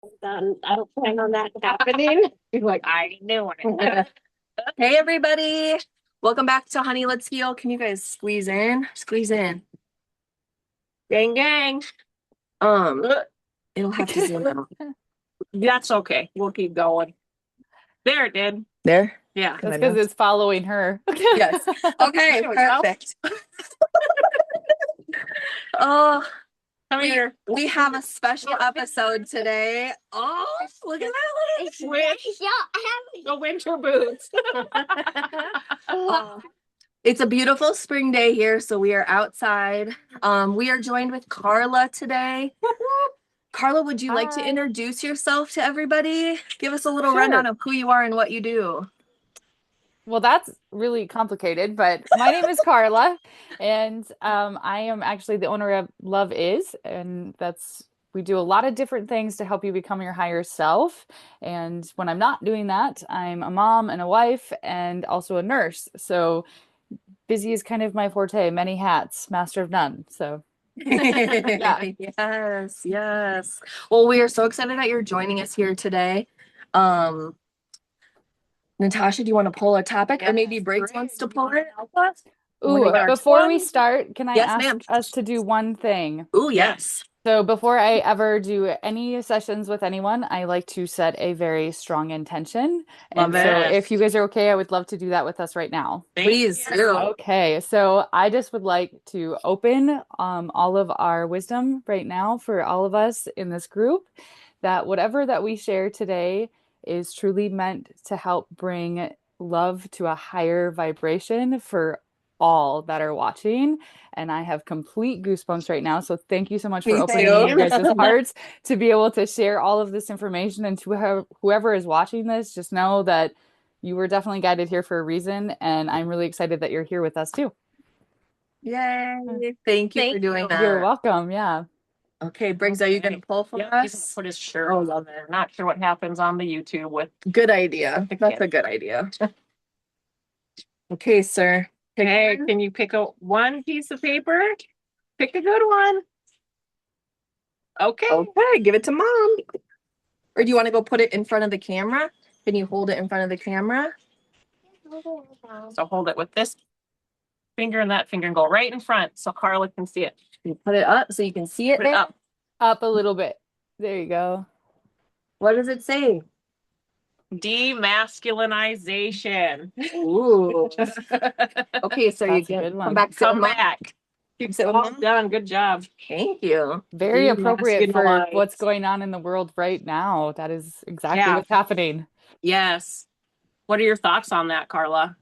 I don't plan on that happening. You're like, I knew it. Hey everybody. Welcome back to Honey Let's Heal. Can you guys squeeze in? Squeeze in. Gang, gang. Um, it'll have to zoom out. That's okay. We'll keep going. There it did. There? Yeah. That's because it's following her. Yes. Okay, There we go. perfect. Oh, Come here. we have a special episode today. Oh, look at that. The winter boots. Oh, it's a beautiful spring day here, so we are outside. We are joined with Karla today. Karla, would you like to introduce yourself to everybody? Give us a little rundown of who you are and what you do. Well, that's really complicated, but my name is Karla, and I am actually the owner of Love Is, and we do a lot of different things to help you become your higher self. And when I'm not doing that, I'm a mom and a wife and also a nurse. So busy is kind of my forte, many hats, master of none. So yeah. Yes, yes. Well, we are so excited that you're joining us here today. Um, Natasha, do you want to pull a topic or maybe Briggs wants to pull it? Ooh, before we start, can I Yes, ask ma'am. us to do one thing? Ooh, yes. So before I ever do any sessions with anyone, I like to set a very strong intention. And Love so it. if you guys are okay, I would love to do that with us right now. Please do. Okay, so I just would like to open all of our wisdom right now for all of us in this group, that whatever that we share today is truly meant to help bring love to a higher vibration for all that are watching. And I have complete goosebumps right now. So thank you so much for Me opening too. your guys' hearts to be able to share all of this information. And to whoever is watching this, just know that you were definitely guided here for a reason. And I'm really excited that you're here with us too. Yay. Thank you for doing You're that. welcome. Yeah. Okay, Briggs, are you going to pull for Yeah, he's gonna us? put his shirt. Oh, love it. Not sure what happens on the YouTube with. Good idea. That's a good idea. Okay, sir. Hey, can you pick one piece of paper? Pick a good one. Okay. Okay, give it to mom. Or do you want to go put it in front of the camera? Can you hold it in front of the camera? So hold it with this finger and that finger and go right in front so Karla can see it. You put it up so you can see it Put it there. Up a little bit. There you go. What does it say? De-masculinization. Ooh. Okay, so you That's a good can one. come back. Come back. Keep sitting. Well done. Good job. Thank you. Very appropriate for De-masculinize. what's going on in the world right now. That is exactly what's happening. Yes. What are your thoughts on that, Karla?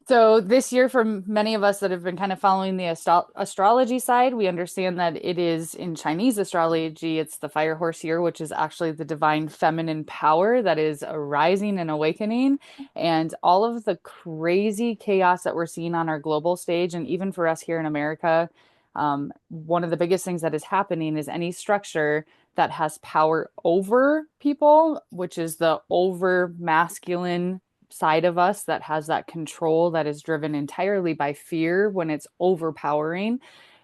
So this year, for many of us that have been kind of following the astrology side, we understand that it is in Chinese astrology, it's the fire horse year, which is actually the divine feminine power that is arising and awakening. And all of the crazy chaos that we're seeing on our global stage, and even for us here in America, one of the biggest things that is happening is any structure that has power over people, which is the over masculine side of us that has that control that is driven entirely by fear when it's overpowering,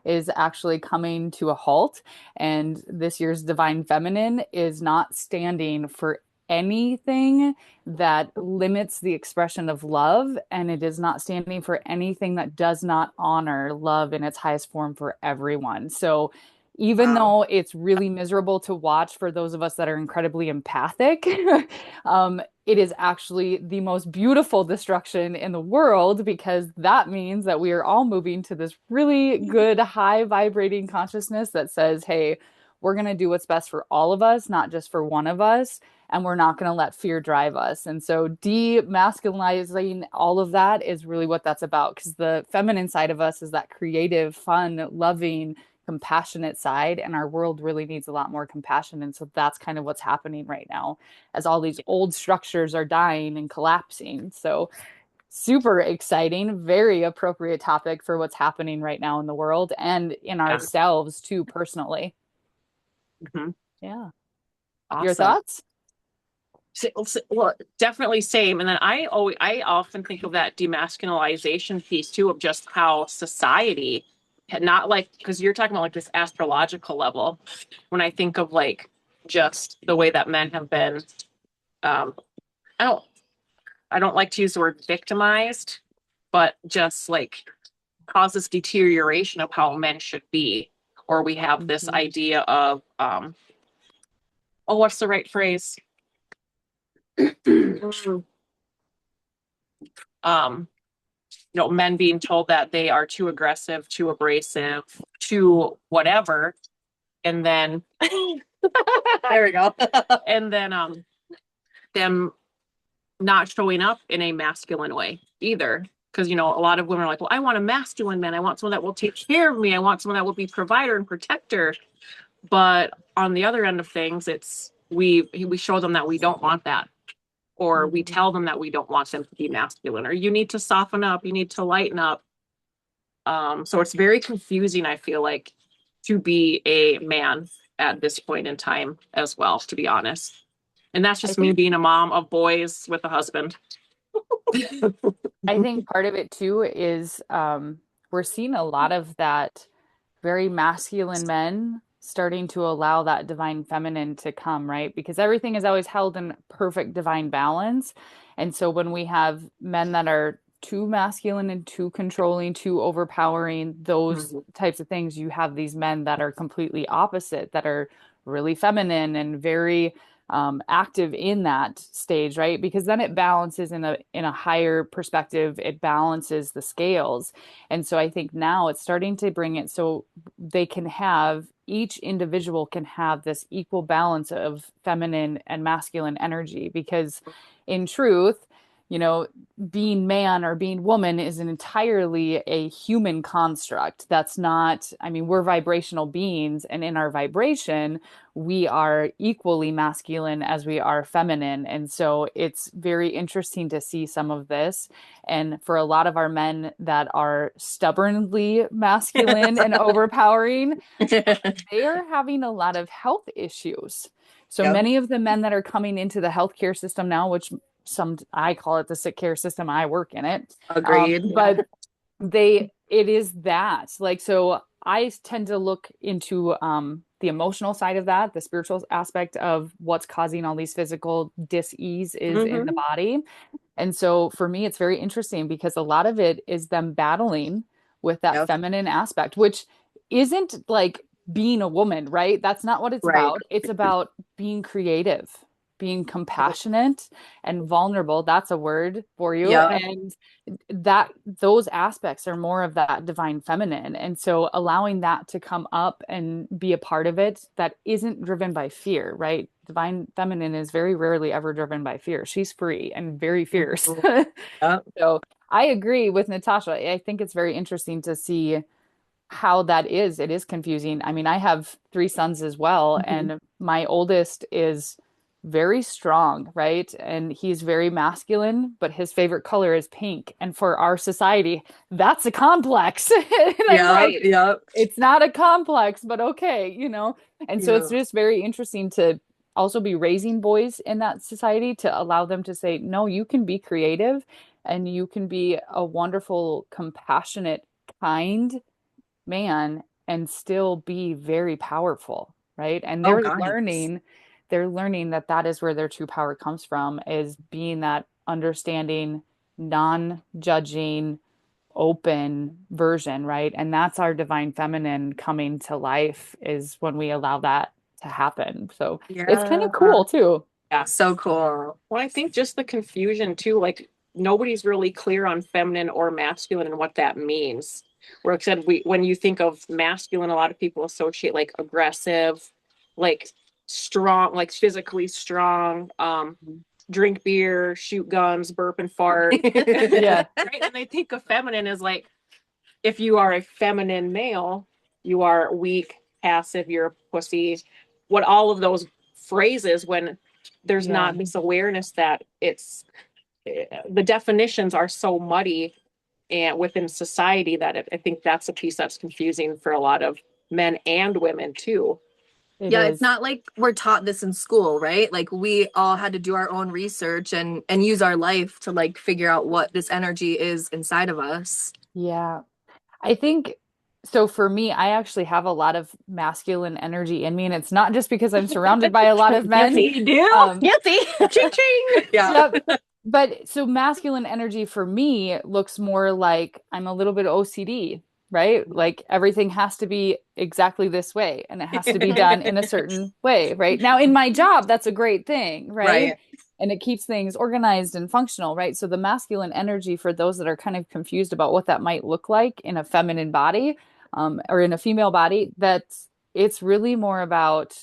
is actually coming to a halt. And this year's divine feminine is not standing for anything that limits the expression of love, and it is not standing for anything that does not honor love in its highest form for everyone. So even though it's really miserable to watch for those of us that are incredibly empathic, it is actually the most beautiful destruction in the world, because that means that we are all moving to this really good, high vibrating consciousness that says, hey, we're going to do what's best for all of us, not just for one of us. And we're not going to let fear drive us. And so demasculinizing all of that is really what that's about, because the feminine side of us is that creative, fun, loving, compassionate side, and our world really needs a lot more compassion. And so that's kind of what's happening right now as all these old structures are dying and collapsing. So super exciting, very appropriate topic for what's happening right now in the world and in ourselves too, personally. Mm-hmm. Yeah. Awesome. Your thoughts? Well, definitely same. And then I often think of that demasculinization piece too, of just how society had not, like, because you're talking about like this astrological level. When I think of like just the way that men have been, um, I don't, I don't like to use the word victimized, but just like causes deterioration of how men should be. Or we have this idea of, oh, what's the right phrase? um, men being told that they are too aggressive, too abrasive, too whatever, and then There we go. and then them not showing up in a masculine way either. Because a lot of women are like, well, I want a masculine man. I want someone that will take care of me. I want someone that will be provider and protector. But on the other end of things, it's we show them that we don't want that. Or we tell them that we don't want them to be masculine, or you need to soften up, you need to lighten up. So it's very confusing, I feel like, to be a man at this point in time as well, to be honest. And that's just me being a mom of boys with a husband. I think part of it too is we're seeing a lot of that very masculine men starting to allow that divine feminine to come, right? Because everything is always held in perfect divine balance. And so when we have men that are too masculine and too controlling, too overpowering, those types of things, you have these men that are completely opposite, that are really feminine and very active in that stage, right? Because then it balances in a higher perspective, it balances the scales. And so I think now it's starting to bring it so they can have, each individual can have this equal balance of feminine and masculine energy. Because in truth, being man or being woman is an entirely a human construct. That's not, I mean, we're vibrational beings, and in our vibration, we are equally masculine as we are feminine. And so it's very interesting to see some of this. And for a lot of our men that are stubbornly masculine and overpowering, they are having a lot of health issues. So many of the men that are coming into the healthcare system now, which I call it the sick care system, I work in it. Agreed. But it is that, like, so I tend to look into the emotional side of that, the spiritual aspect of what's causing all these physical dis-ease is in the body. And so for me, it's very interesting because a lot of it is them battling with that feminine aspect, which isn't like being a woman, right? That's not what it's about. It's about being creative, being compassionate and vulnerable. That's a word for you. And that those aspects are more of that divine feminine. And so allowing that to come up and be a part of it that isn't driven by fear, right? Divine feminine is very rarely ever driven by fear. She's free and very fierce. So I agree with Natasha. I think it's very interesting to see how that is. It is confusing. I mean, I have 3 sons as well, and my oldest is very strong, right? And he's very masculine, but his favorite color is pink. And for our society, that's a complex. And I'm like, it's not a complex, but okay, And so it's just very interesting to also be raising boys in that society to allow them to say, no, you can be creative and you can be a wonderful, compassionate, kind man and still be very powerful, right? And they're learning that that is where their true power comes from, is being that understanding, non-judging, open version, right? And that's our divine feminine coming to life, is when we allow that to happen. So it's kind of cool too. Yeah. So cool. Well, I think just the confusion too, like nobody's really clear on feminine or masculine and what that means. Where except when you think of masculine, a lot of people associate like aggressive, like strong, like physically strong, drink beer, shoot guns, burp and fart. Yeah. Right. And they think of feminine as like, if you are a feminine male, you are weak, passive, you're a pussy. What all of those phrases, when there's not this awareness that it's the definitions are so muddy and within society that I think that's a piece that's confusing for a lot of men and women too. It's not like we're taught this in school, right? Like we all had to do our own research and use our life to like figure out what this energy is inside of us. Yeah. I think So for me, I actually have a lot of masculine energy in me, and it's not just because I'm surrounded by a lot of men. You do? Fancy. Ching ching. Yeah. Yep. But so masculine energy for me looks more like I'm a little bit OCD, right? Like everything has to be exactly this way and it has to be done in a certain way, right? Now in my job, that's a great thing, right? Right. And it keeps things organized and functional, right? So the masculine energy, for those that are kind of confused about what that might look like in a feminine body, or in a female body, that's it's really more about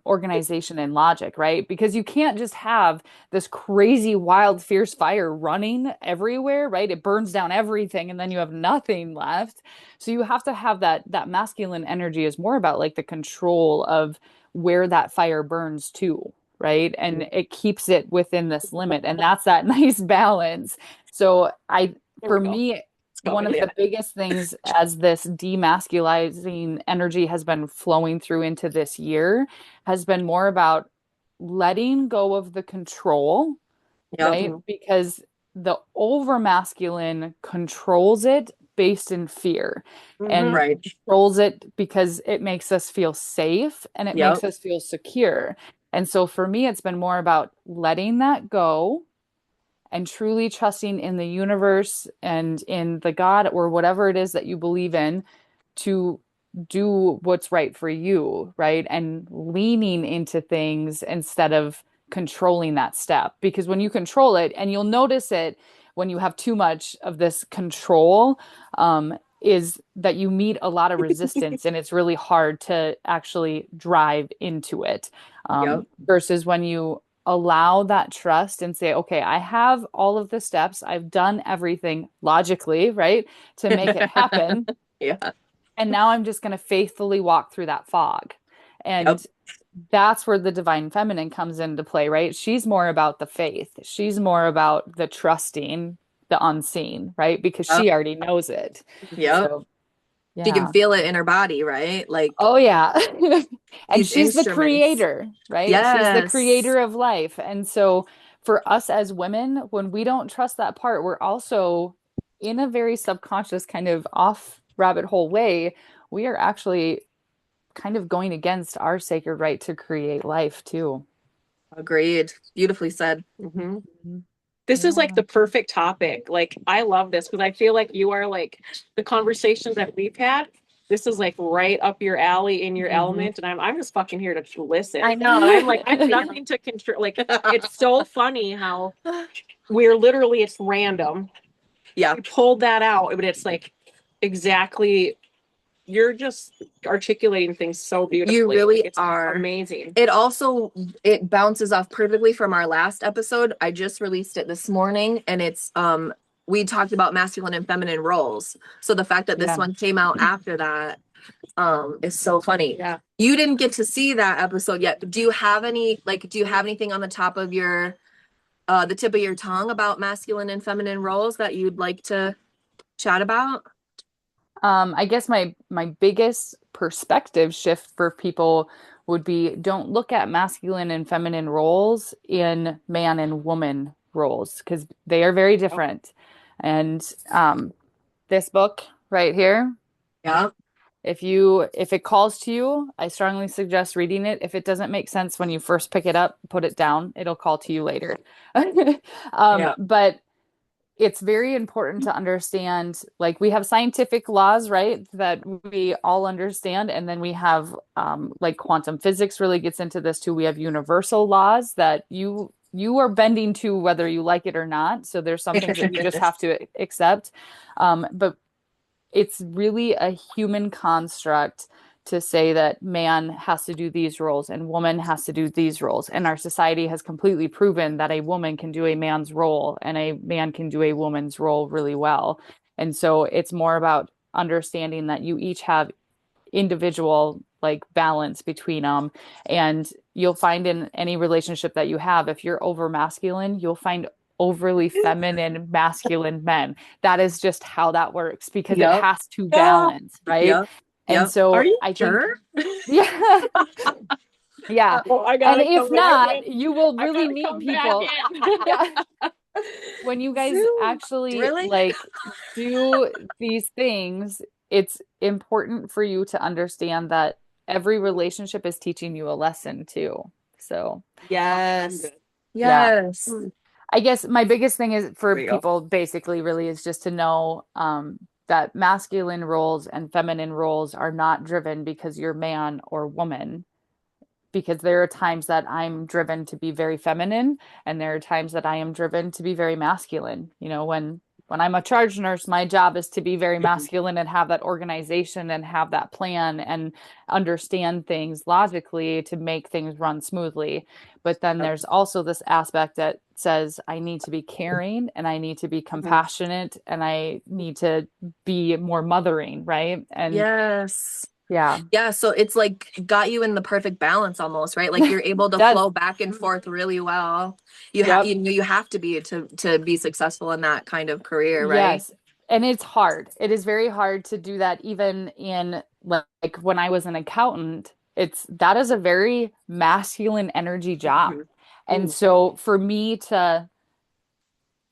organization and logic, right? Because you can't just have this crazy, wild, fierce fire running everywhere, right? It burns down everything and then you have nothing left. So you have to have that masculine energy is more about like the control of where that fire burns to, right? And it keeps it within this limit. And that's that nice balance. So There for we go. me, Go, one of yeah. the biggest things as this demasculizing energy has been flowing through into this year has been more about letting go of the control, Yep. right? Because the over masculine controls it based in fear and Right. controls it because it makes us feel safe and it Yep. makes us feel secure. And so for me, it's been more about letting that go and truly trusting in the universe and in the God or whatever it is that you believe in to do what's right for you, right? And leaning into things instead of controlling that step. Because when you control it, and you'll notice it when you have too much of this control, is that you meet a lot of resistance and it's really hard to actually drive into it. Yep. Versus when you allow that trust and say, okay, I have all of the steps, I've done everything logically, right, to make it happen. Yeah. And now I'm just going to faithfully walk through that fog. And Yep. that's where the divine feminine comes into play, right? She's more about the faith. She's more about the trusting the unseen, right? Because she already knows it. Yep. So, She can yeah. feel it in her body, right? Like, Oh, yeah. And these she's the instruments. creator, right? She's the Yes. creator of life. And so for us as women, when we don't trust that part, we're also in a very subconscious kind of off rabbit hole way, we are actually kind of going against our sacred right to create life too. Agreed. Beautifully said. This is like Yeah. the perfect topic. Like, I love this because I feel like you are like the conversations that we've had. This is like right up your alley in your Mhm. element, and I'm just fucking here to listen. I know. I'm like, I have nothing to control. Like, it's so funny how we're literally, it's random. Yeah. We pulled that out, but it's like exactly, you're just articulating things so beautifully. You really It's are. amazing. It bounces off perfectly from our last episode. I just released it this morning, and it's we talked about masculine and feminine roles. So the fact that this Yeah. one came out after that is so funny. Yeah. You didn't get to see that episode yet. Do you have anything on the top of your the tip of your tongue about masculine and feminine roles that you'd like to chat about? I guess my biggest perspective shift for people would be don't look at masculine and feminine roles in man and woman roles because they are very different. And this book right here, Yeah. if it calls to you, I strongly suggest reading it. If it doesn't make sense when you first pick it up, put it down. It'll call to you later. But it's very important to understand, like we have scientific laws, right, that we all understand. And then we have like quantum physics really gets into this too. We have universal laws that you are bending to whether you like it or not. So there's some things that you just have to accept. But it's really a human construct to say that man has to do these roles and woman has to do these roles. And our society has completely proven that a woman can do a man's role and a man can do a woman's role really well. And so it's more about understanding that you each have individual like balance between them. And you'll find in any relationship that you have, if you're over masculine, you'll find overly feminine masculine men. That is just how that works because it has to balance, right? Yep. And so Are you I think, sure? yeah, yeah. Oh, I And gotta if come back not, in. you will I really gotta meet come people. back in. Yeah. When you guys Zoom. actually Really? like do these things, it's important for you to understand that every relationship is teaching you a lesson too. So, Yes. yeah. Yes. I guess my biggest thing is for There you go. people basically really is just to know that masculine roles and feminine roles are not driven because you're man or woman. Because there are times that I'm driven to be very feminine, and there are times that I am driven to be very masculine. You know, when I'm a charge nurse, my job is to be very masculine and have that organization and have that plan and understand things logically to make things run smoothly. But then there's also this aspect that says I need to be caring and I need to be compassionate and I need to be more mothering, right? And Yes. yeah, Yeah, so it's like got you in the perfect balance almost, right? Like you're able to that, flow back and forth really well. yep. You have to be to be successful in that kind of career, right? Yes. And it's hard. It is very hard to do that even in like when I was an accountant. That is a very masculine energy job. And so for me to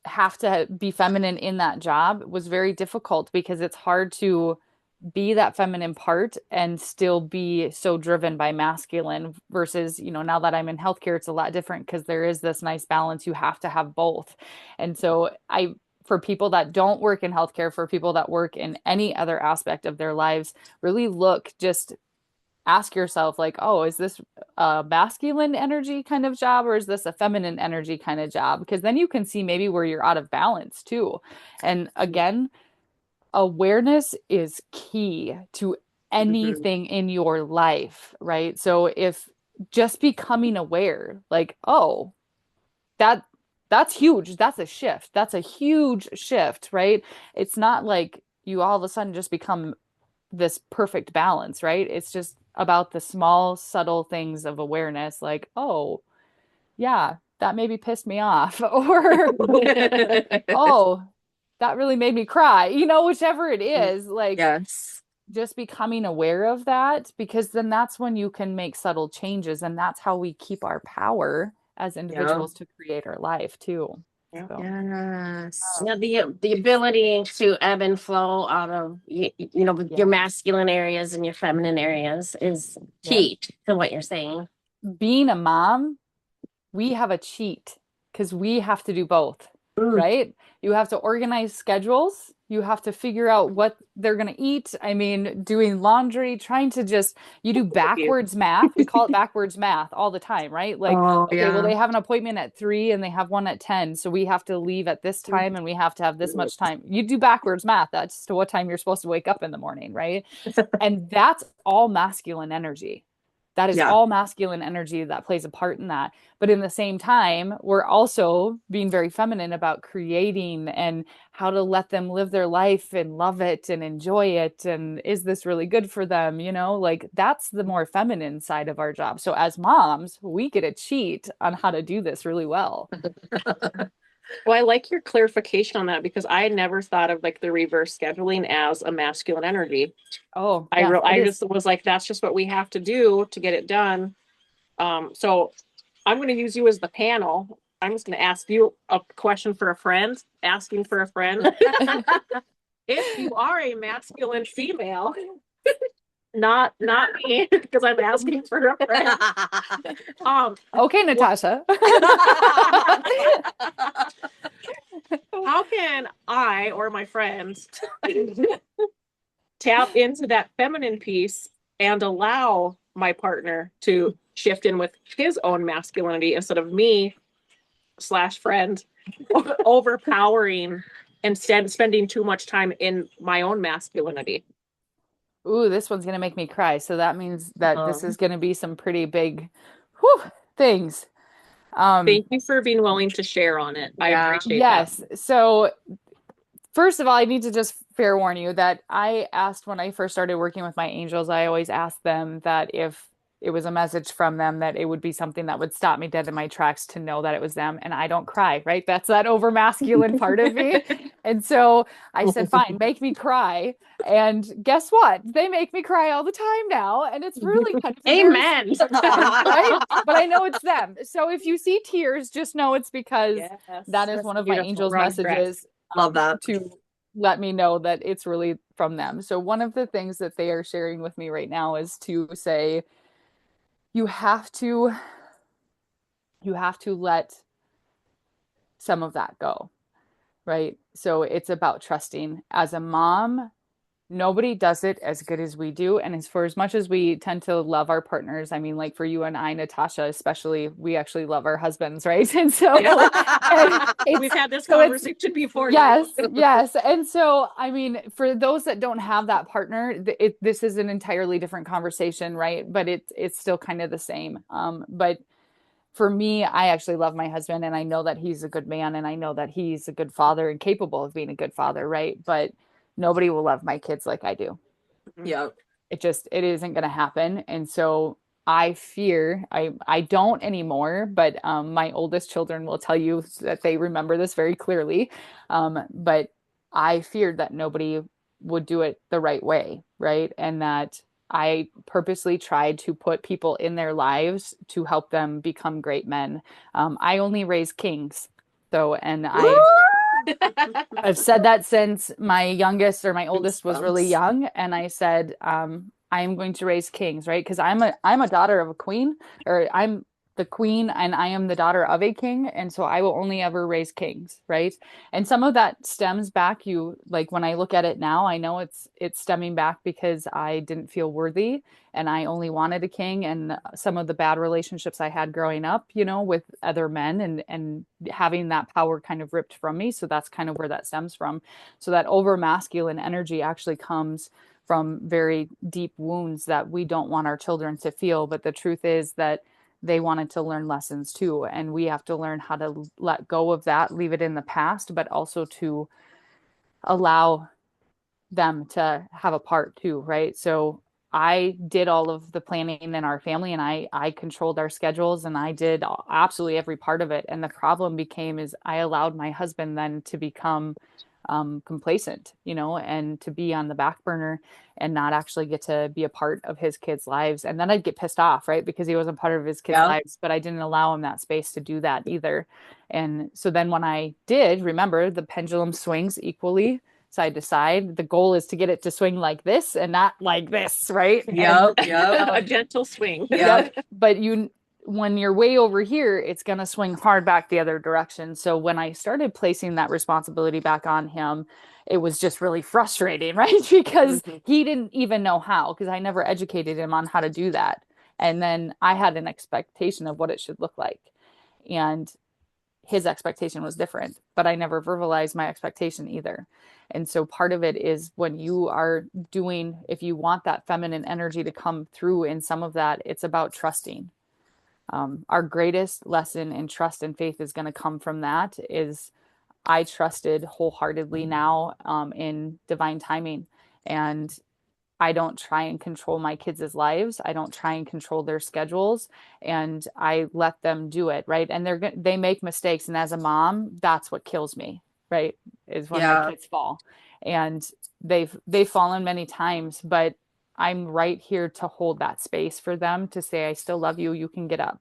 have to be feminine in that job was very difficult because it's hard to be that feminine part and still be so driven by masculine versus, you know, now that I'm in healthcare, it's a lot different because there is this nice balance. You have to have both. And so for people that don't work in healthcare, for people that work in any other aspect of their lives, really just ask yourself like, oh, is this a masculine energy kind of job or is this a feminine energy kind of job? Because then you can see maybe where you're out of balance too. And again, awareness is key to anything in your life, right? So if just becoming aware, like, oh, that's huge. That's a shift. That's a huge shift, right? It's not like you all of a sudden just become this perfect balance, right? It's just about the small, subtle things of awareness, like, oh, yeah, that maybe pissed me off, or oh, that really made me cry, you know, whichever it is, like Yes. just becoming aware of that, because then that's when you can make subtle changes, and that's how we keep our power as individuals to create our life too. Yeah. So, Yes. Now, the ability to ebb and flow out of your masculine areas and your feminine areas is key to what you're saying. being a mom, we have a cheat because we have to do both, right? You have to organize schedules. You have to figure out what they're going to eat. I mean, doing laundry, you do backwards math. We call it backwards math all the time, right? Like, Oh, okay, well, yeah. they have an appointment at 3 and they have one at 10. So we have to leave at this time and we have to have this much time. You do backwards math. That's to what time you're supposed to wake up in the morning, right? And that's all masculine energy. That is Yeah. all masculine energy that plays a part in that. But in the same time, we're also being very feminine about creating and how to let them live their life and love it and enjoy it. And is this really good for them? You know, like that's the more feminine side of our job. So as moms, we get to cheat on how to do this really well. Well, I like your clarification on that because I never thought of like the reverse scheduling as a masculine energy. Oh, I yeah, it is. just was like, that's just what we have to do to get it done. So I'm going to use you as the panel. I'm just going to ask you a question for a friend, asking for a friend. If you are a masculine female, not me, because I'm asking for a friend. Okay, Natasha. How can I or my friends tap into that feminine piece and allow my partner to shift in with his own masculinity instead of me / friend overpowering and spending too much time in my own masculinity? Ooh, this one's gonna make me cry. So that means that this Um, is gonna be some pretty big things. Thank you for being willing to share on it. I Yeah. appreciate Yes. So first of all, I need to just fair warn you that I asked when I first started working with my angels, I always asked them that if it was a message from them, that it would be something that would stop me dead in my tracks to know that it was them. And I don't cry, right? That's that over masculine part of me. And so I said, fine, make me cry. And guess what? They make me cry all the time now. And it's really kind of Amen. right? But I know it's them. So if you see tears, just know it's because that. that is one of my angels' Wrong messages Love that. to let me know that it's really from them. So one of the things that they are sharing with me right now is to say, you have to let some of that go, right? So it's about trusting. As a mom, nobody does it as good as we do. And as for as much as we tend to love our partners, I mean, like for you and I, Natasha, especially, we actually love our husbands, right? And so We've had this so it's- conversation before. yes, yes. And so, I mean, for those that don't have that partner, this is an entirely different conversation, right? But it's still kind of the same. But for me, I actually love my husband, and I know that he's a good man, and I know that he's a good father and capable of being a good father, right? But nobody will love my kids like I do. Yep. It isn't going to happen. And so I fear, I don't anymore, but my oldest children will tell you that they remember this very clearly. But I feared that nobody would do it the right way, right? And that I purposely tried to put people in their lives to help them become great men. I only raise kings. So, and I've said that since my youngest or my oldest was really young, and I said, I am going to raise kings, right? Because I'm a daughter of a queen, or I'm the queen and I am the daughter of a king, and so I will only ever raise kings, right? And some of that stems back, like when I look at it now, I know it's stemming back because I didn't feel worthy and I only wanted a king, and some of the bad relationships I had growing up, with other men and having that power kind of ripped from me. So that's kind of where that stems from. So that over masculine energy actually comes from very deep wounds that we don't want our children to feel. But the truth is that they wanted to learn lessons too. And we have to learn how to let go of that, leave it in the past, but also to allow them to have a part too, right? So I did all of the planning in our family, and I controlled our schedules, and I did absolutely every part of it. And the problem became is I allowed my husband then to become complacent, and to be on the back burner and not actually get to be a part of his kids' lives. And then I'd get pissed off, right? Because he wasn't part of his kids' lives, but I didn't allow him that space to do that either. And so then when I did, remember, the pendulum swings equally side to side. The goal is to get it to swing like this and not like this, right? Yep. A gentle swing. Yep. But when you're way over here, it's going to swing hard back the other direction. So when I started placing that responsibility back on him, it was just really frustrating, right? Because he didn't even know how, because I never educated him on how to do that. And then I had an expectation of what it should look like. And his expectation was different, but I never verbalized my expectation either. And so part of it is when you are if you want that feminine energy to come through in some of that, it's about trusting. Our greatest lesson in trust and faith is going to come from that. Is I trusted wholeheartedly now in divine timing, and I don't try and control my kids' lives. I don't try and control their schedules, and I let them do it, right? And they make mistakes, and as a mom, that's what kills me, right? Is when my kids fall, and they've fallen many times, but I'm right here to hold that space for them to say, I still love you. You can get up.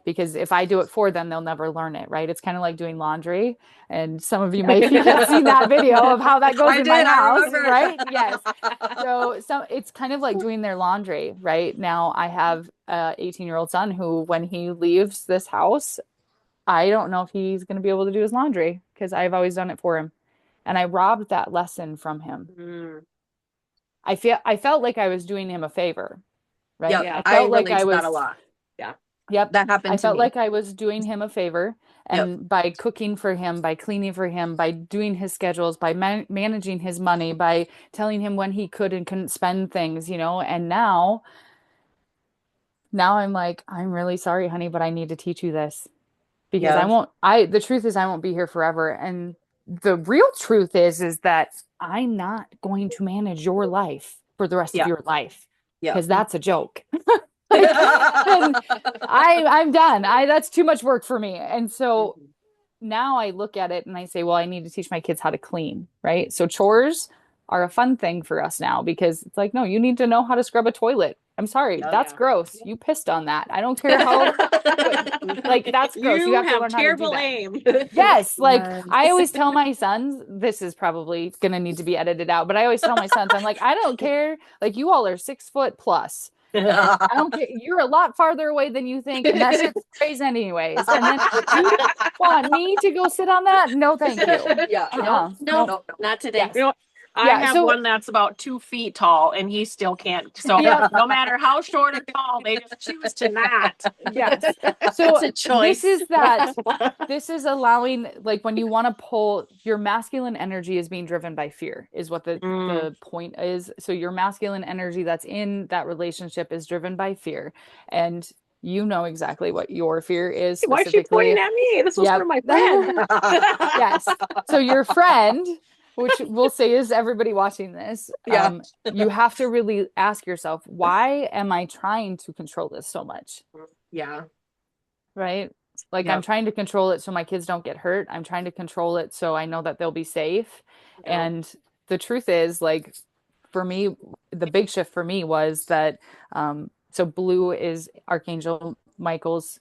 Because if I do it for them, they'll never learn it, right? It's kind of like doing laundry. And some of you may have seen that video of how that goes in my house, right? Yes. So it's kind of like doing their laundry, right? Now I have a 18-year-old son who, when he leaves this house, I don't know if he's going to be able to do his laundry because I've always done it for him. And I robbed that lesson from him. I felt like I was doing him a favor, right? Yeah, I felt like relate I to was that a lot. Yep. That happened I to felt me. like I was doing him a favor, and by cooking for him, by cleaning for him, by doing his schedules, by managing his money, by telling him when he could and couldn't spend things, and now I'm like, I'm really sorry, honey, but I need to teach you this because the truth is I won't be here forever. And the real truth is that I'm not going to manage your life for the rest of your life because that's a joke. And I'm done. That's too much work for me. And so now I look at it and I say, well, I need to teach my kids how to clean, right? So chores are a fun thing for us now because it's like, no, you need to know how to scrub a toilet, I'm sorry. Yeah. That's gross. You pissed on that. I don't care how, like, that's gross. You have to learn how to do terrible that. aim. Yes, like Yes. I always tell my sons, this is probably gonna need to be edited out, but I always tell my sons, I'm like, I don't care. Like you all are 6 foot plus. And I don't care. You're a lot farther away than you think, and that shit stays anyways. And then you want me to go sit on that? No, thank you. Yeah. Uh-uh. No, not today. Yes. You know, I Yeah, have so- one that's about 2 feet tall and he still can't. So Yeah. no matter how short or tall, they just choose to not. Yes. So It's a choice. this is allowing, like, when you want to pull, your masculine energy is being driven by fear, is what the point is. So your masculine energy that's in that relationship is driven by fear. And you know exactly what your fear is Why is she specifically. pointing at me? This was Yep. for my friend. Yes. So your friend, which we'll say is everybody watching this, Yeah. you have to really ask yourself, why am I trying to control this so much? Yeah. Right? Like Yep. I'm trying to control it so my kids don't get hurt. I'm trying to control it so I know that they'll be safe. Yep. And the truth is, like, for me, the big shift for me was that so blue is Archangel Michael's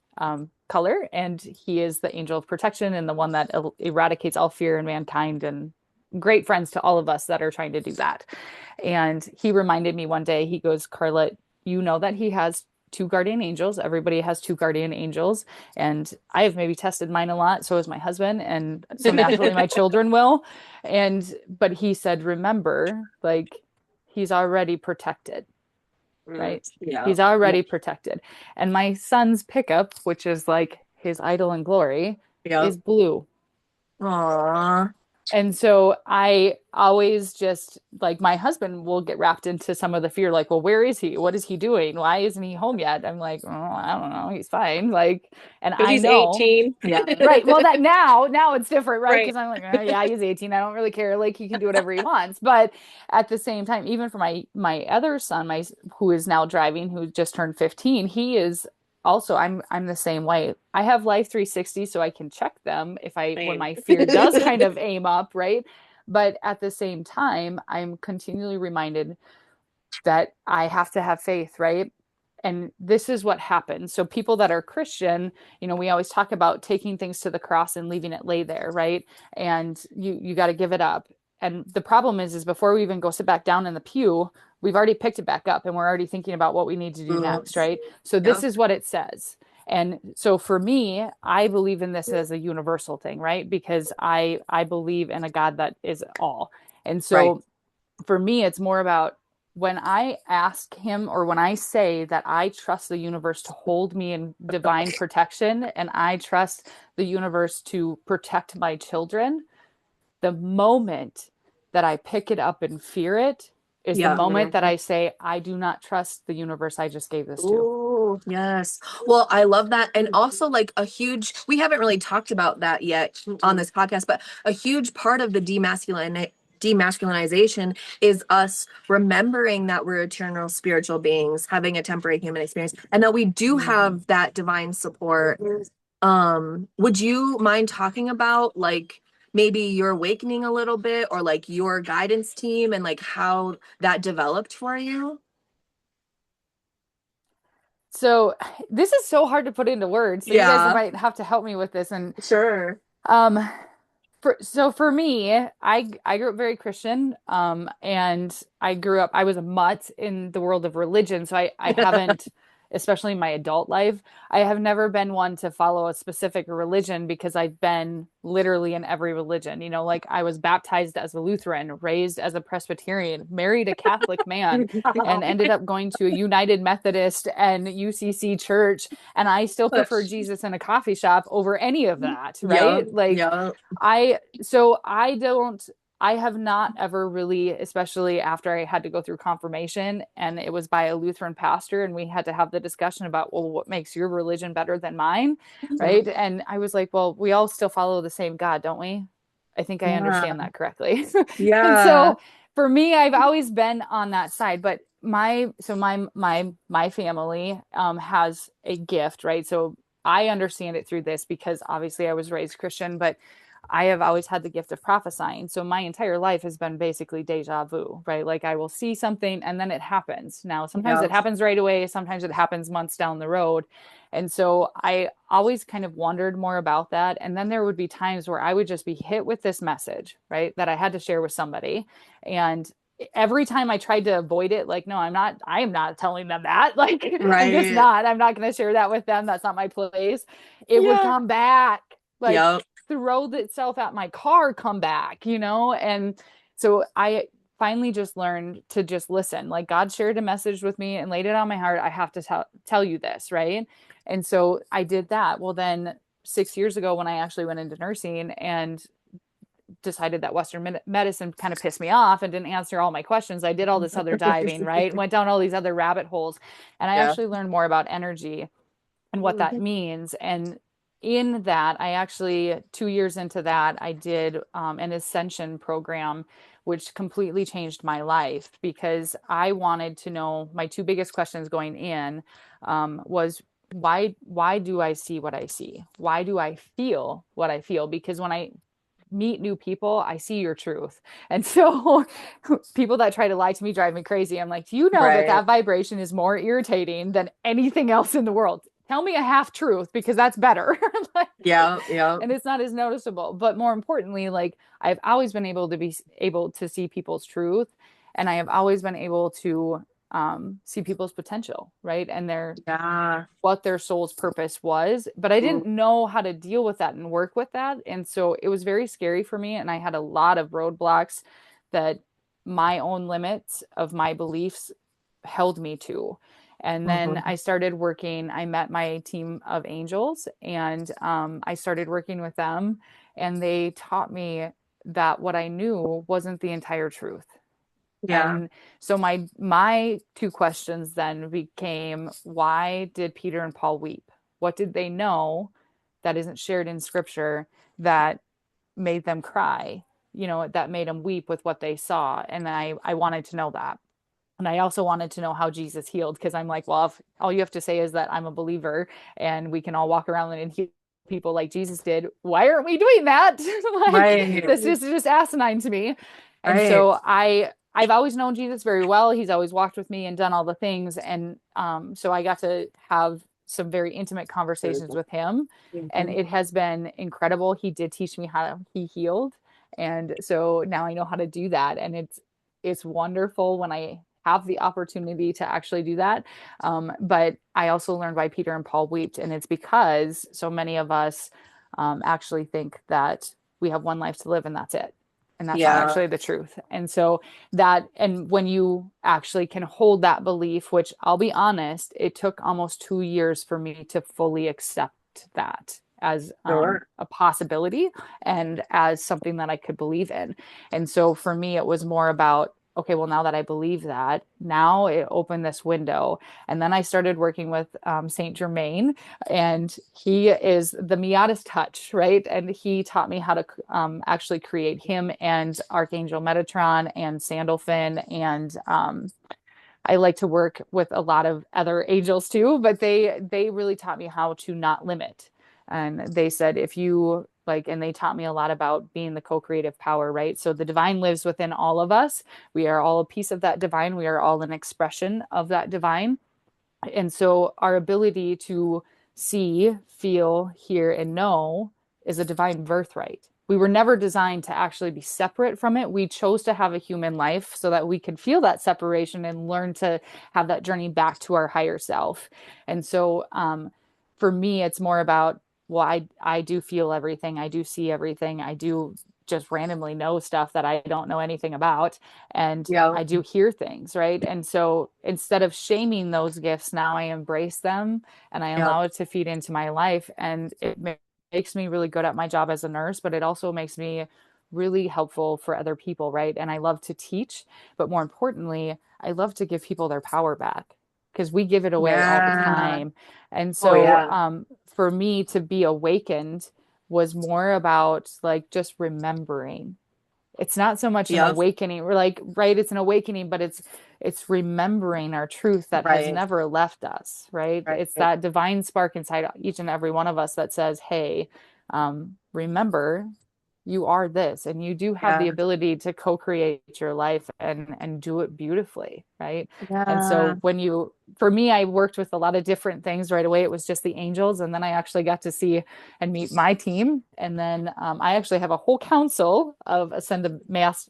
color, and he is the angel of protection and the one that eradicates all fear in mankind, and great friends to all of us that are trying to do that. And he reminded me one day, he goes, Karla, you know that he has 2 guardian angels. Everybody has 2 guardian angels. And I have maybe tested mine a lot. So has my husband. And so naturally my children will. But he said, remember, like, he's already protected. Right? Yeah. He's already protected. And my son's pickup, which is like his idol and glory, Yeah. is blue. Aww. And so I always just, like, my husband will get wrapped into some of the fear, like, well, where is he? What is he doing? Why isn't he home yet? I'm like, oh, I don't know. He's fine. Like, and I He's know. 18. Yeah. Right. Well, that now it's different, right? Right. Because I'm like, oh, yeah, he's 18. I don't really care. Like, he can do whatever he wants. But at the same time, even for my other son, who is now driving, who just turned 15, he is also, I'm the same way. I have Life 360, so I can check them when Same. my fear does kind of aim up, right? But at the same time, I'm continually reminded that I have to have faith, right? And this is what happens. So people that are Christian, we always talk about taking things to the cross and leaving it lay there, right? And you got to give it up. And the problem is before we even go sit back down in the pew, we've already picked it back up and we're already thinking about what we need to do next, right? So this is what it says. And so for me, I believe in this as a universal thing, right? Because I believe in a God that is all. And so for me, it's more about when I ask him, or when I say that I trust the universe to hold me in divine protection, and I trust the universe to protect my children, the moment that I pick it up and fear it is the moment that I say, I do not trust the universe I just gave this to. Ooh, yes. Well, I love that. And also, like, we haven't really talked about that yet on this podcast, but a huge part of the demasculinization is us remembering that we're eternal spiritual beings having a temporary human experience, and that we do have that divine support. Would you mind talking about, like, maybe your awakening a little bit, or like your guidance team, and like how that developed for you? So this is so hard to put into words. So you Yeah. guys might have to help me with this. And Sure. for me, I grew up very Christian, and I was a mutt in the world of religion. So I haven't, especially in my adult life, I have never been one to follow a specific religion, because I've been literally in every religion. Like, I was baptized as a Lutheran, raised as a Presbyterian, married a Catholic man, and ended up going to a United Methodist and UCC church. And I still prefer Jesus in a coffee shop over any of that, right? I have not ever really, especially after I had to go through confirmation, and it was by a Lutheran pastor, and we had to have the discussion about, well, what makes your religion better than mine, right? And I was like, well, we all still follow the same God, don't we? I think I understand that correctly. Yeah. And so for me, I've always been on that side, but my family has a gift, right? So I understand it through this, because obviously I was raised Christian, but I have always had the gift of prophesying. So my entire life has been basically deja vu, right? Like I will see something and then it happens. Now, sometimes Yeah. it happens right away, sometimes it happens months down the road. And so I always kind of wondered more about that. And then there would be times where I would just be hit with this message, right, that I had to share with somebody. And every time I tried to avoid it, like, no, I am not telling them that. Like, Right. I'm not going to share that with them. That's not my place. It would Yeah. come back, like, Yep. throw itself at my car, come back, you know? And so I finally just learned to just listen. Like, God shared a message with me and laid it on my heart. I have to tell you this, right? And so I did that. Well, then 6 years ago, when I actually went into nursing and decided that Western medicine kind of pissed me off and didn't answer all my questions, I did all this other diving, right? Went down all these other rabbit holes. And I Yeah. actually learned more about energy and what that means. And in that, I actually, 2 years into that, I did an ascension program, which completely changed my life because I wanted to know my two biggest questions going in was why do I see what I see? Why do I feel what I feel? Because when I meet new people, I see your truth. And so people that try to lie to me drive me crazy. I'm like, do you know that Right. that vibration is more irritating than anything else in the world? Tell me a half truth because that's better. Like, Yeah. Yeah. and it's not as noticeable. But more importantly, like I've always been able to see people's truth, and I have always been able to see people's potential, right? And Yeah. what their soul's purpose was, but I didn't know how to deal with that and work with that. And so it was very scary for me. And I had a lot of roadblocks that my own limits of my beliefs held me to. And then I started working, I met my team of angels and I started working with them. And they taught me that what I knew wasn't the entire truth. Yeah. And so my two questions then became, why did Peter and Paul weep? What did they know that isn't shared in scripture that made them cry? You know, that made them weep with what they saw. And I wanted to know that. And I also wanted to know how Jesus healed, because I'm like, well, if all you have to say is that I'm a believer and we can all walk around and heal people like Jesus did, why aren't we doing that? Like, Right. this is just asinine to me. And Right. so I've always known Jesus very well. He's always walked with me and done all the things. And so I got to have some very intimate conversations with him. And it has been incredible. He did teach me how he healed. And so now I know how to do that. And it's wonderful when I have the opportunity to actually do that. But I also learned why Peter and Paul wept. And it's because so many of us actually think that we have one life to live and that's it. And that's not Yeah. actually the truth. And so and when you actually can hold that belief, which I'll be honest, it took almost 2 years for me to fully accept that as Sure. a possibility and as something that I could believe in. And so for me, it was more about, okay, well, now that I believe that, now it opened this window. And then I started working with Saint Germain, and he is the Miatis touch, right? And he taught me how to actually create him and Archangel Metatron and Sandalphon. And I like to work with a lot of other angels too, but they really taught me how to not limit. And they said, if you like, and they taught me a lot about being the co-creative power, right? So the divine lives within all of us. We are all a piece of that divine. We are all an expression of that divine. And so our ability to see, feel, hear, and know is a divine birthright. We were never designed to actually be separate from it. We chose to have a human life so that we could feel that separation and learn to have that journey back to our higher self. And so for me, it's more about, well, I do feel everything. I do see everything. I do just randomly know stuff that I don't know anything about. And Yeah. I do hear things, right? And so instead of shaming those gifts, now I embrace them and I Yeah. allow it to feed into my life. And it makes me really good at my job as a nurse, but it also makes me really helpful for other people, right? And I love to teach, but more importantly, I love to give people their power back because we give it away all the Yeah. time. And Oh, so yeah. for me to be awakened was more about like just remembering. It's not so much an Yep. awakening. We're like, right, it's an awakening, but it's remembering our truth that has Right. never left us, right? Right. It's that divine spark inside each and every one of us that says, hey, remember you are this, and you do have the Yeah. ability to co-create your life and do it beautifully, right? And Yeah. so for me, I worked with a lot of different things right away. It was just the angels, and then I actually got to see and meet my team, and then I actually have a whole council of ascended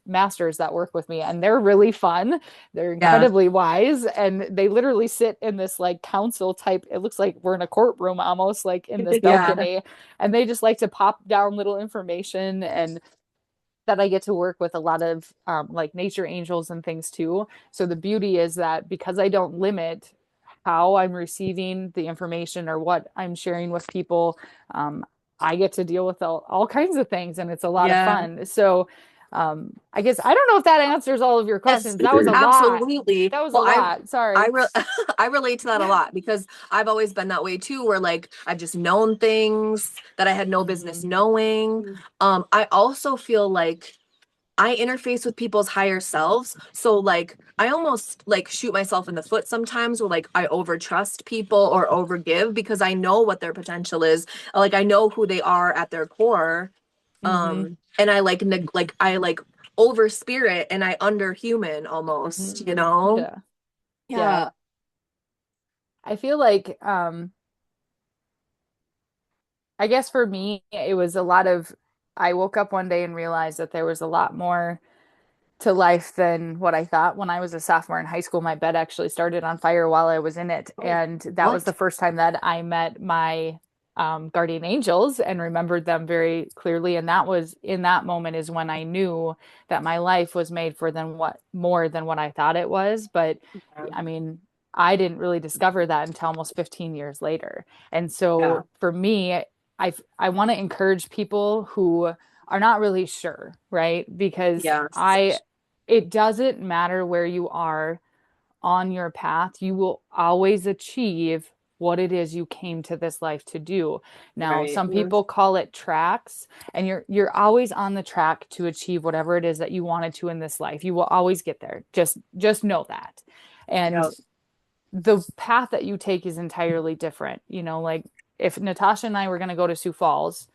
masters that work with me, and they're really fun. They're Yeah. incredibly wise, and they literally sit in this like council type. It looks like we're in a courtroom almost, like in this Yeah. balcony, and they just like to pop down little information, and that I get to work with a lot of like nature angels and things too. So the beauty is that because I don't limit how I'm receiving the information or what I'm sharing with people, um, I get to deal with all kinds of things, and it's a lot of Yeah. fun. So I guess I don't know if that answers all of your Yes, questions. That was a lot. absolutely. That was a Well, lot. I Sorry. re I relate to that a lot because I've always been that way too, where like I've just known things that I had no business Mhm. knowing. I also feel like I interface with people's higher selves. So like I almost like shoot myself in the foot sometimes where like I overtrust people or overgive because I know what their potential is. Like I know who they are at their core. Mhm. And I like like I like over spirit and I under human almost, you Mhm. know? Yeah. Yeah. Yeah. I feel like I guess for me, it was a lot of, I woke up one day and realized that there was a lot more to life than what I thought. When I was a sophomore in high school, my bed actually started on fire while I was in it. Oh, And that was the what? first time that I met my guardian angels and remembered them very clearly. And that was in that moment is when I knew that my life was made for than what more than what I thought it was. But Yeah. I mean, I didn't really discover that until almost 15 years later. And Yeah. so for me, I want to encourage people who are not really sure, right? Because Yes. I it doesn't matter where you are on your path, you will always achieve what it is you came to this life to do. Now, Right. some people call it tracks, and you're always on the track to achieve whatever it is that you wanted to in this life. You will always get there. Just know that. And Yeah. the path that you take is entirely different. Like if Natasha and I were going to go to Sioux Falls,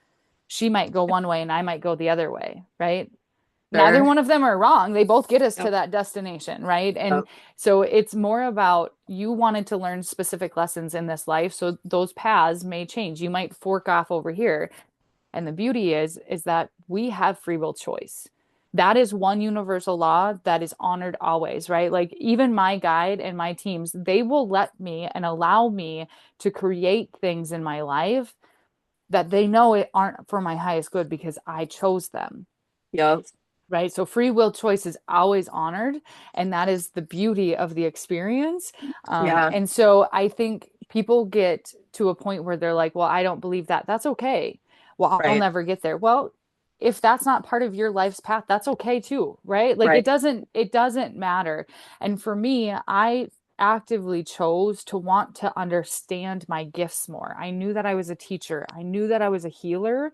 she might go one way and I might go the other way, right? Neither Sure. one of them are wrong. They both get us to Yep. that destination, right? And Yep. so it's more about you wanted to learn specific lessons in this life. So those paths may change. You might fork off over here. And the beauty is that we have free will choice. That is one universal law that is honored always, right? Like even my guide and my teams, they will let me and allow me to create things in my life that they know it aren't for my highest good because I chose them, Yep. right? So free will choice is always honored, and that is the beauty of the experience. Yeah. And so I think people get to a point where they're like, well, I don't believe that. That's okay. Well, I'll Right. never get there. Well, if that's not part of your life's path, that's okay too, right? Like Right. it doesn't matter. And for me, I actively chose to want to understand my gifts more. I knew that I was a teacher. I knew that I was a healer.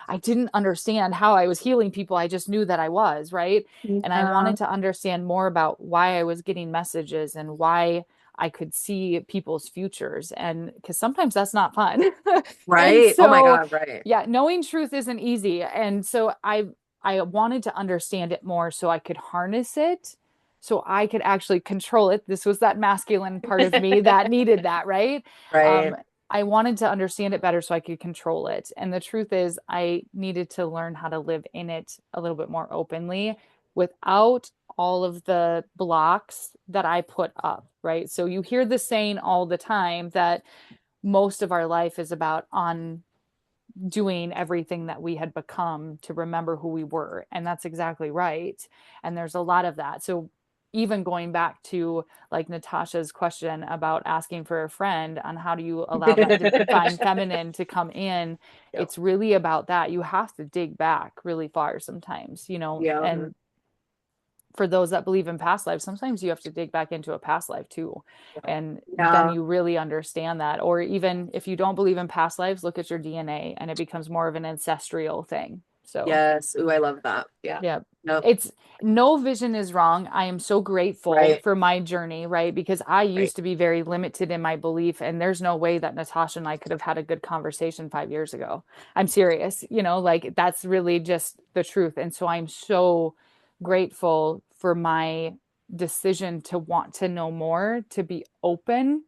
I didn't understand how I was healing people. I just knew that I was, right? And I Yeah. wanted to understand more about why I was getting messages and why I could see people's futures. And because sometimes that's not fun. And Right. Oh my so, God. Right. yeah, knowing truth isn't easy. And so I wanted to understand it more so I could harness it, so I could actually control it. This was that masculine part of me that needed that, right? Right. Um, I wanted to understand it better so I could control it. And the truth is, I needed to learn how to live in it a little bit more openly without all of the blocks that I put up, right? So you hear the saying all the time that most of our life is about doing everything that we had become to remember who we were. And that's exactly right. And there's a lot of that. So even going back to like Natasha's question about asking for a friend on how do you allow that divine feminine to come in, Yep. it's really about that. You have to dig back really far sometimes, Yeah. and for those that believe in past lives, sometimes you have to dig back into a past life too. And then Yeah. you really understand that. Or even if you don't believe in past lives, look at your DNA and it becomes more of an ancestral thing. So, Yes. Ooh, I love that. Yeah. yeah. Yep. It's no vision is wrong. I am so grateful Right. for my journey, right? Because I Right. used to be very limited in my belief, and there's no way that Natasha and I could have had a good conversation 5 years ago. I'm serious, like that's really just the truth. And so I'm so grateful for my decision to want to know more, to be open.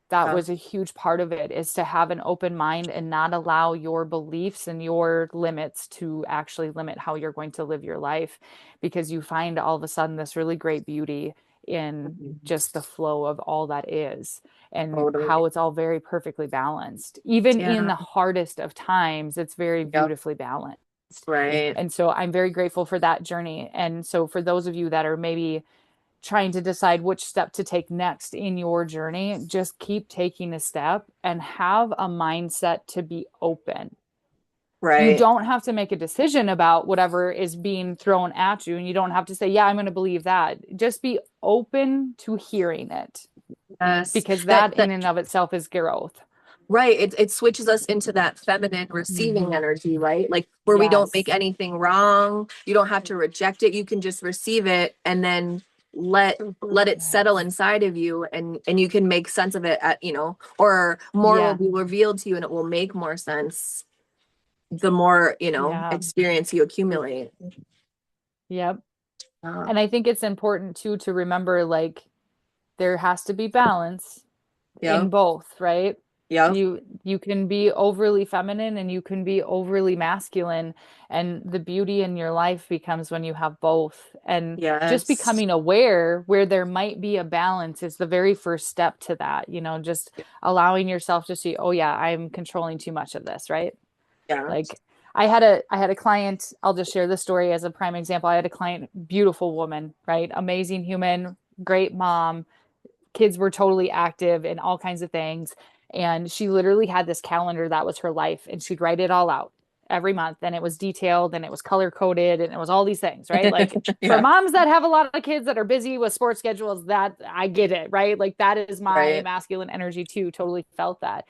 That Yeah. was a huge part of it, is to have an open mind and not allow your beliefs and your limits to actually limit how you're going to live your life, because you find all of a sudden this really great beauty in just the flow of all that is, and Totally. how it's all very perfectly balanced. Even in Yeah. the hardest of times, it's very Yep. beautifully balanced. Right. And so I'm very grateful for that journey. And so for those of you that are maybe trying to decide which step to take next in your journey, just keep taking a step and have a mindset to be open. You Right. don't have to make a decision about whatever is being thrown at you, and you don't have to say, yeah, I'm going to believe that. Just be open to hearing it, Yes. because That that in and of itself is growth. Right. It switches us into that feminine receiving energy, right? Like where we don't make Yes. anything wrong. You don't have to reject it. You can just receive it and then let it settle inside of you, and you can make sense of it or more will Yeah. be revealed to you, and it will make more sense the more, Yeah. experience you accumulate. Yep. Uh, And I think it's important too to remember, like, there has to be balance yeah. in both, right? Yeah. You can be overly feminine and you can be overly masculine, and the beauty in your life becomes when you have both. And just Yes. becoming aware where there might be a balance is the very first step to that, just allowing yourself to see, oh yeah, I'm controlling too much of this, right? Yeah. Like I had a client, I'll just share this story as a prime example. I had a client, beautiful woman, right? Amazing human, great mom, kids were totally active in all kinds of things. And she literally had this calendar that was her life, and she'd write it all out every month. And it was detailed and it was color coded and it was all these things, right? Like for Yeah. moms that have a lot of kids that are busy with sports schedules, that I get it, right? Like that is my Right. masculine energy too. Totally felt that.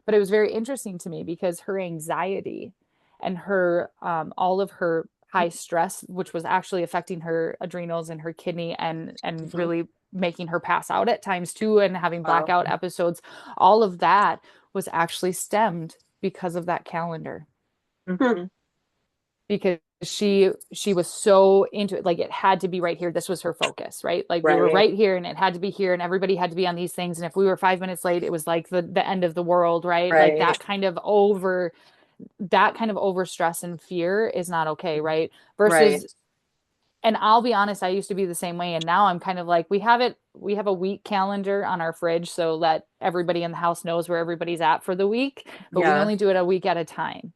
But it was very interesting to me because her anxiety and her, all of her high stress, which was actually affecting her adrenals and her kidney, and Mhm. really making her pass out at times too, and having Wow. blackout episodes, all of that was actually stemmed because of that calendar. Mhm. Because she was so into it, like it had to be right here. This was her focus, right? Like we were Right. right here and it had to be here, and everybody had to be on these things, and if we were 5 minutes late, it was like the end of the world, right? Like Right. that kind of over stress and fear is not okay, right? Right. Versus, and I'll be honest, I used to be the same way. And now I'm kind of like, we have a week calendar on our fridge so that everybody in the house knows where everybody's at for the week, but we Yeah. only do it a week at a time,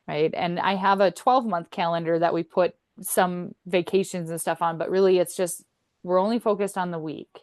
right? And I have a 12-month calendar that we put some vacations and stuff on, but really it's just, we're only focused on the week.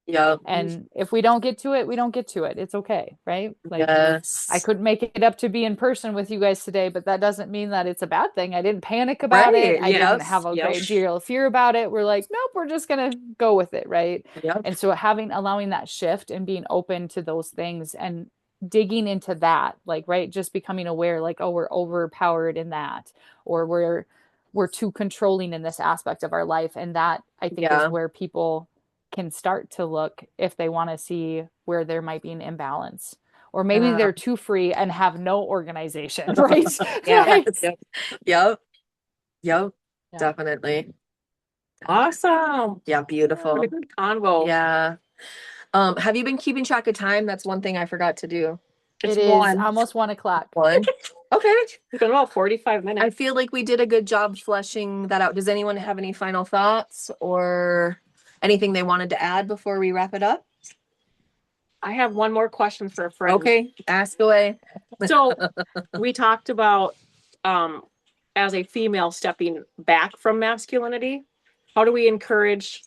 Yep. And if we don't get to it, we don't get to it. It's okay, right? Like I Yes. couldn't make it up to be in person with you guys today, but that doesn't mean that it's a bad thing. I didn't panic about it. Right. I didn't Yes. have a Yep. great deal of fear about it. We're like, nope, we're just gonna go with it, right? Yep. And so allowing that shift and being open to those things and digging into that, like, right, just becoming aware, like, oh, we're overpowered in that, or we're too controlling in this aspect of our life. And that, I think, is Yeah. where people can start to look if they want to see where there might be an imbalance. Or maybe Yeah. they're too free and have no organization, right? Yeah. Right. Yep. Yep. Yep. Yeah. Definitely. Awesome. Yeah. What Beautiful. a good convo. Yeah. Have you been keeping track of time? That's one thing I forgot to do. It's It is one. almost 1 o'clock. One. Okay. It's been about 45 I minutes. feel like we did a good job fleshing that out. Does anyone have any final thoughts or anything they wanted to add before we wrap it up? I have one more question for a friend. Okay. Ask away. So we talked about as a female stepping back from masculinity. How do we encourage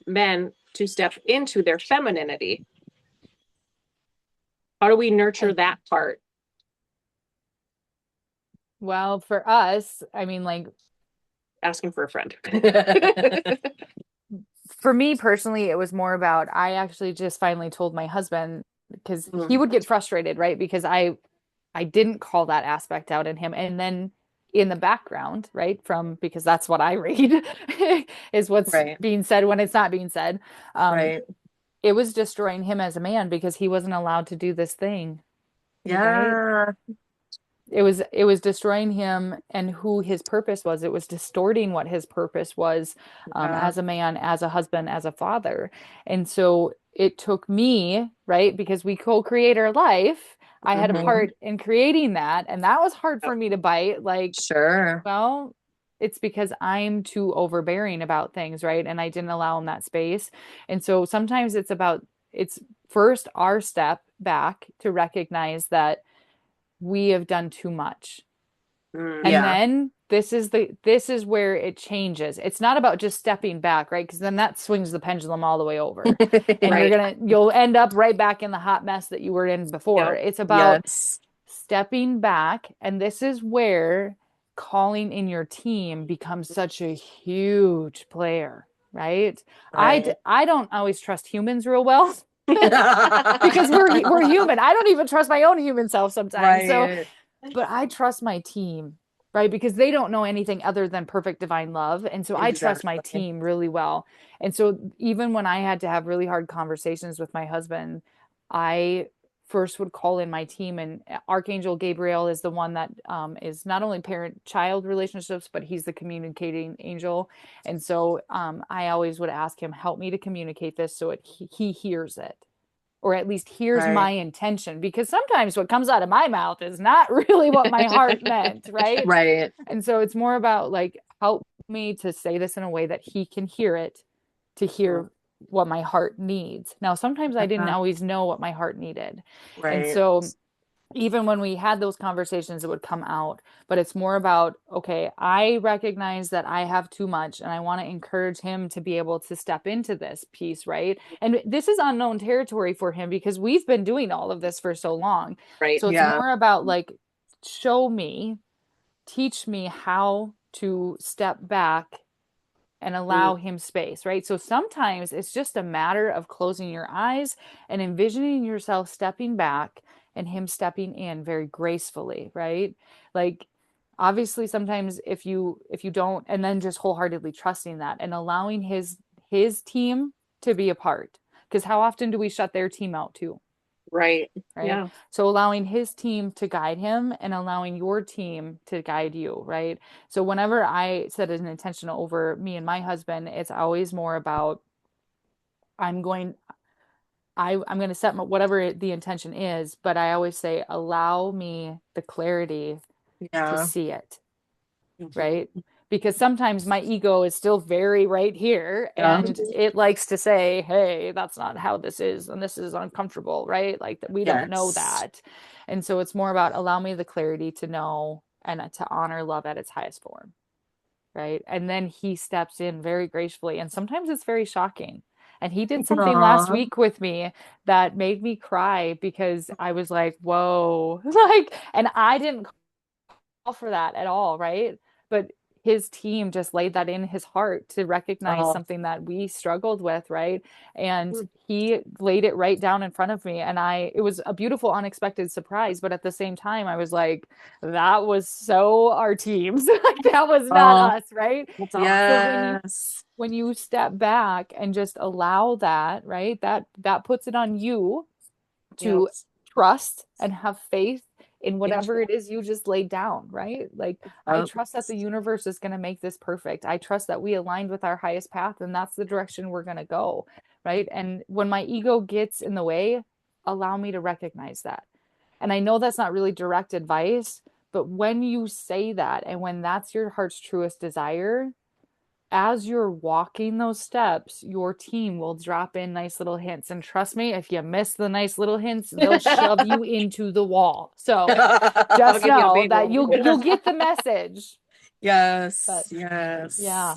men to step into their femininity? How do we nurture that part? Well, for us, I mean, like, Asking for a friend. for me personally, it was more about, I actually just finally told my husband, because he Mm. would get frustrated, right? Because I didn't call that aspect out in him. And then in the background, right? Because that's what I read is what's Right. being said when it's not being said. Right. It was destroying him as a man because he wasn't allowed to do this thing, right? Yeah. It was destroying him and who his purpose was. It was distorting what his purpose was, Yeah. as a man, as a husband, as a father. And so it took me, right? Because we co-create our life. I had a Mhm. part in creating that, and that was hard for me to bite. Like, Sure. well, it's because I'm too overbearing about things, right? And I didn't allow him that space. And so sometimes it's first our step back to recognize that we have done too much. And Yeah. then this is where it changes. It's not about just stepping back, right? Because then that swings the pendulum all the way over. And Right. you'll end up right back in the hot mess that you were in before. Yep. It's about Yes. stepping back, and this is where calling in your team becomes such a huge player, right? Right. I don't always trust humans real well because we're human. I don't even trust my own human self sometimes. So, Right. but I trust my team, right? Because they don't know anything other than perfect divine love. And so I trust my Exactly. team really well. And so even when I had to have really hard conversations with my husband, I first would call in my team, and Archangel Gabriel is the one that is not only parent child relationships, but he's the communicating angel. And so I always would ask him, help me to communicate this so he hears it, or at least hears Right. my intention, because sometimes what comes out of my mouth is not really what my heart meant, right? Right. And so it's more about like, help me to say this in a way that he can hear it, to hear what my heart needs. Now, sometimes I didn't Uh-huh. always know what my heart needed. And Right. so even when we had those conversations, it would come out. But it's more about, okay, I recognize that I have too much, and I want to encourage him to be able to step into this piece, right? And this is unknown territory for him because we've been doing all of this for so long. Right. So it's Yeah. more about like, show me, teach me how to step back and allow him space, right? So sometimes it's just a matter of closing your eyes and envisioning yourself stepping back and him stepping in very gracefully, right? Like, obviously sometimes if you don't, and then just wholeheartedly trusting that and allowing his team to be a part, because how often do we shut their team out too? Right. Right. Yeah. So allowing his team to guide him and allowing your team to guide you, right? So whenever I set an intention over me and my husband, it's always more about, I'm going I'm going to set whatever the intention is, but I always say, allow me the clarity to Yeah. see it, Mhm. right? Because sometimes my ego is still very right here, Yeah. and it likes to say, hey, that's not how this is, and this is uncomfortable, right? Like, that we don't know Yes. that. And so it's more about, allow me the clarity to know and to honor love at its highest form, right? And then he steps in very gracefully, and sometimes it's very shocking. And he did something last Aw. week with me that made me cry because I was like, whoa, like, and I didn't for that at all, right? But his team just laid that in his heart to recognize Oh. something that we struggled with, right? And he laid it right down in front of me, and it was a beautiful unexpected surprise, but at the same time I was like, that was so our teams. Like, that was not Oh. us, right? That's awesome. So Yes. when you step back and just allow that, right? That puts it on you Yep. to trust and have faith in Yep. whatever it is you just laid down, right? Like, I Yep. trust that the universe is going to make this perfect. I trust that we aligned with our highest path, and that's the direction we're going to go, right? And when my ego gets in the way, allow me to recognize that. And I know that's not really direct advice, but when you say that, and when that's your heart's truest desire, as you're walking those steps, your team will drop in nice little hints. And trust me, if you miss the nice little hints, they'll shove you into the wall. So I'll just give you a know big that one. you'll get the message. But Yes. Yes. yeah.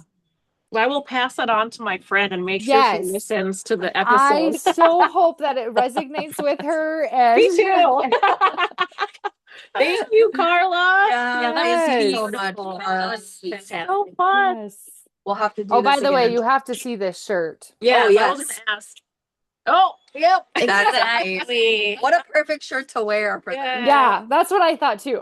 Well, I will pass that on to my friend and make sure she Yes. listens to the I episode. so hope that it resonates with her. And Me too. Thank you, Karla. Yeah. That was Thank you Yes. so beautiful. much. That was fantastic. So fun. Yes. We'll have to do Oh, this by the way, again. you have to see this shirt. Yeah, Oh, I was yes. gonna ask. Oh, yep. That's Exactly. What a perfect shirt to wear for them. Yeah, that's what I thought too.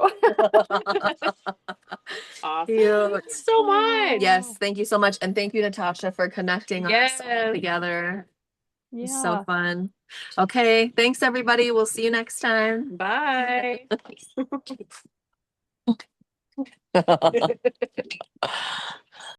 Awesome. Cute. Thank you so much. Yes, thank you so much. And thank you, Natasha, for connecting us all Yes. together. It's so Yeah. fun. Okay, thanks everybody. We'll see you next time. Bye.